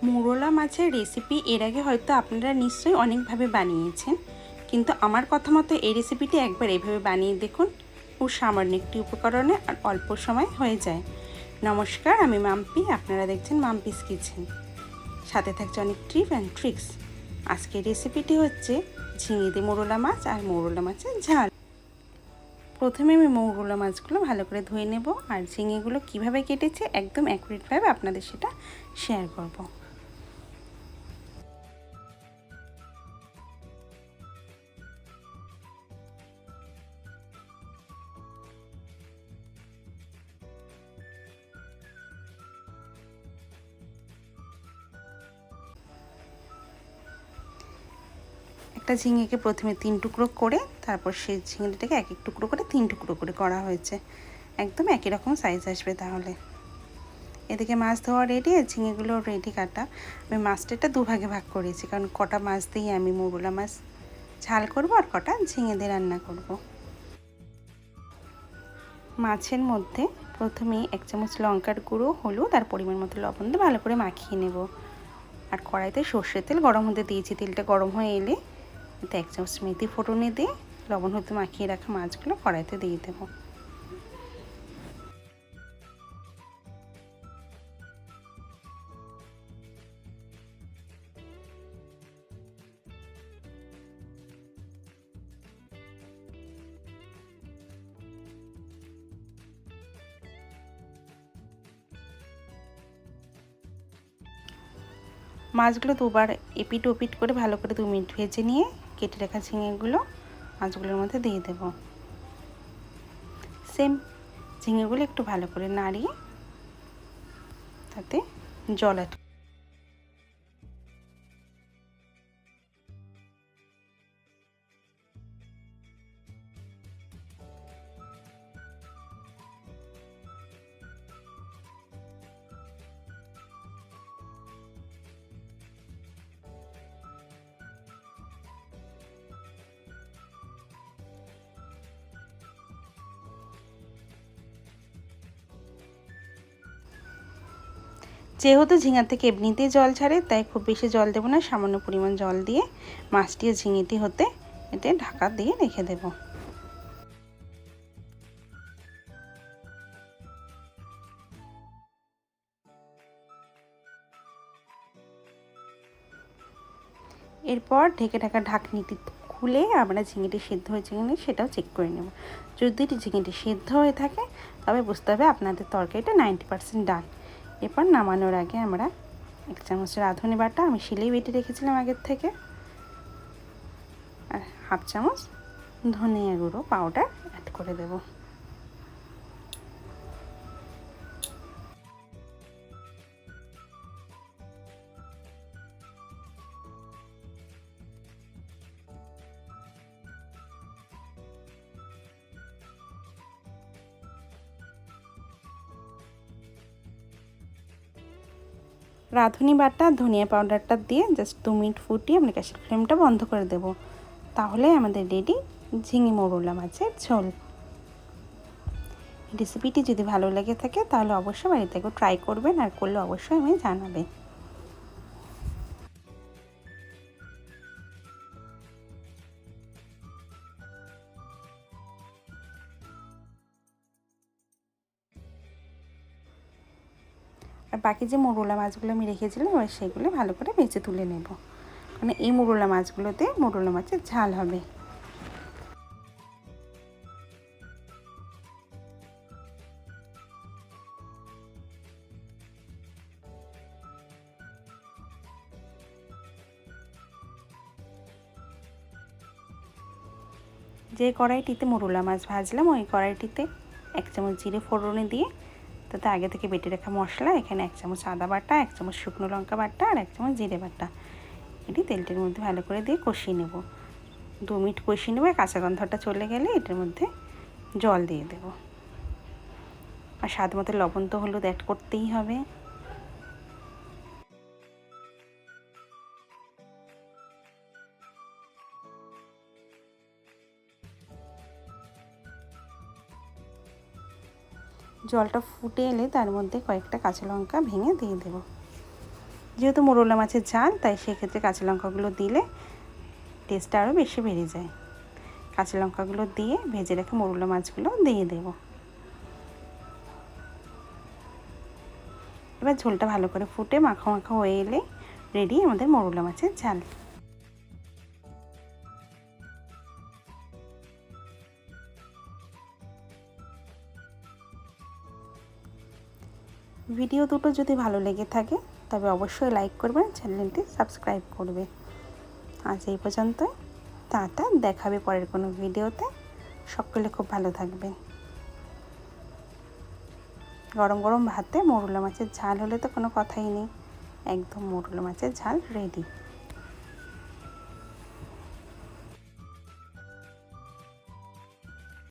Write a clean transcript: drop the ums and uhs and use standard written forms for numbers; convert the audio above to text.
মোরলা মাছের রেসিপি এর আগে হয়তো আপনারা নিশ্চয়ই অনেকভাবে বানিয়েছেন, কিন্তু আমার কথা মতো এই রেসিপিটি একবার এভাবে বানিয়ে দেখুন। খুব সামান্য একটি উপকরণে আর অল্প সময় হয়ে যায়। নমস্কার, আমি মাম্পি, আপনারা দেখছেন মাম্পিস কিচেন। সাথে থাকছে অনেক টিপ অ্যান্ড ট্রিক্স। আজকের রেসিপিটি হচ্ছে ঝিঙে দিয়ে মোরলা মাছ আর মোরলা মাছের ঝাল। প্রথমে আমি মৌরলা মাছগুলো ভালো করে ধুয়ে নেব, আর ঝিঙেগুলো কিভাবে কেটেছে একদম অ্যাকুরেটভাবে আপনাদের সেটা শেয়ার করব। একটা ঝিঙেকে প্রথমে 3 টুকরো করে, তারপর সেই ঝিঙেটাকে এক এক টুকরো করে 3 টুকরো করে করা হয়েছে। একদম একই রকম সাইজ আসবে তাহলে। এদিকে মাছ ধোয়া রেডি, আর ঝিঙেগুলো রেডি কাটা। আমি মাছটা দুভাগে ভাগ করেছি, কারণ কটা মাছ দিয়ে আমি মোরলা মাছ ঝাল করব আর কটা ঝিঙে দিয়ে রান্না করব। মাছের মধ্যে প্রথমে 1 চামচ লঙ্কার গুঁড়ো, হলুদ আর পরিমাণ মতো লবণ দিয়ে ভালো করে মাখিয়ে নেব। আর কড়াইতে সর্ষের তেল গরম হতে দিয়েছি। তেলটা গরম হয়ে এলে এতে 1 চামচ মেথি ফোড়নে দিয়ে লবণ হতে মাখিয়ে রাখা মাছগুলো কড়াইতে দিয়ে দেবো। মাছগুলো দুবার এপিট ওপিট করে ভালো করে 2 মিনিট ভেজে নিয়ে কেটে রাখা ঝিঙেগুলো মাছগুলোর মধ্যে দিয়ে দেব। সেম ঝিঙেগুলো একটু ভালো করে নাড়িয়ে তাতে জল অ্যাড। যেহেতু ঝিঙা থেকে এমনিতেই জল ছাড়ে, তাই খুব বেশি জল দেবো না, সামান্য পরিমাণ জল দিয়ে মাছটি ও ঝিঙেটি হতে এতে ঢাকা দিয়ে রেখে দেব। এরপর ঢেকে ঢাকা ঢাকনিটি খুলে আমরা ঝিঙেটি সিদ্ধ হয়েছে কিনা সেটাও চেক করে নেব। যদি ঝিঙেটি সিদ্ধ হয়ে থাকে তবে বুঝতে হবে আপনাদের তরকারিটা 90% ডান। এরপর নামানোর আগে আমরা 1 চামচ রাঁধুনি বাটা, আমি শিলেই বেটে রেখেছিলাম আগের থেকে, আর 1/2 চামচ ধনিয়া গুঁড়ো পাউডার অ্যাড করে দেব। রাঁধুনি বাটা ধনিয়া পাউডারটা দিয়ে জাস্ট 2 মিনিট ফুটিয়ে আমরা গ্যাসের ফ্লেমটা বন্ধ করে দেব। তাহলে আমাদের রেডি ঝিঙে মোরলা মাছের ঝোল। রেসিপিটি যদি ভালো লেগে থাকে তাহলে অবশ্যই বাড়িতে একটু ট্রাই করবেন, আর করলে অবশ্যই আমি জানাবেন। আর বাকি যে মোরলা মাছগুলো আমি রেখেছিলাম এবার সেগুলো ভালো করে ভেজে তুলে নেব, কারণ এই মোরলা মাছগুলোতে মোরলা মাছের ঝাল হবে। যে কড়াইটিতে মোরলা মাছ ভাজলাম ওই কড়াইটিতে 1 চামচ জিরে ফোড়নে দিয়ে তাতে আগে থেকে বেটে রাখা মশলা, এখানে 1 চামচ আদা বাটা, 1 চামচ শুকনো লঙ্কা বাটা আর 1 চামচ জিরে বাটা, এটি তেলটির মধ্যে ভালো করে দিয়ে কষিয়ে নেব। 2 মিনিট কষিয়ে নেব। কাঁচা গন্ধটা চলে গেলে এটার মধ্যে জল দিয়ে দেব, আর স্বাদ মতো লবণ তো হলুদ অ্যাড করতেই হবে। জলটা ফুটে এলে তার মধ্যে কয়েকটা কাঁচা লঙ্কা ভেঙে দিয়ে দেব। যেহেতু মোরলা মাছের ঝাল, তাই সেক্ষেত্রে কাঁচা লঙ্কাগুলো দিলে টেস্টটা আরও বেশি বেড়ে যায়। কাঁচা লঙ্কাগুলো দিয়ে ভেজে রেখে মোরলা মাছগুলো দিয়ে দেব। এবার ঝোলটা ভালো করে ফুটে মাখা মাখা হয়ে এলে রেডি আমাদের মোরলা মাছের ঝাল। ভিডিও দুটো যদি ভালো লেগে থাকে তবে অবশ্যই লাইক করবেন, চ্যানেলটি সাবস্ক্রাইব করবে। আজ এই পর্যন্তই, টাটা, দেখাবে পরের কোনো ভিডিওতে। সকলে খুব ভালো থাকবেন। গরম গরম ভাতে মোরলা মাছের ঝাল হলে তো কোনো কথাই নেই, একদম মোরলা মাছের ঝাল রেডি।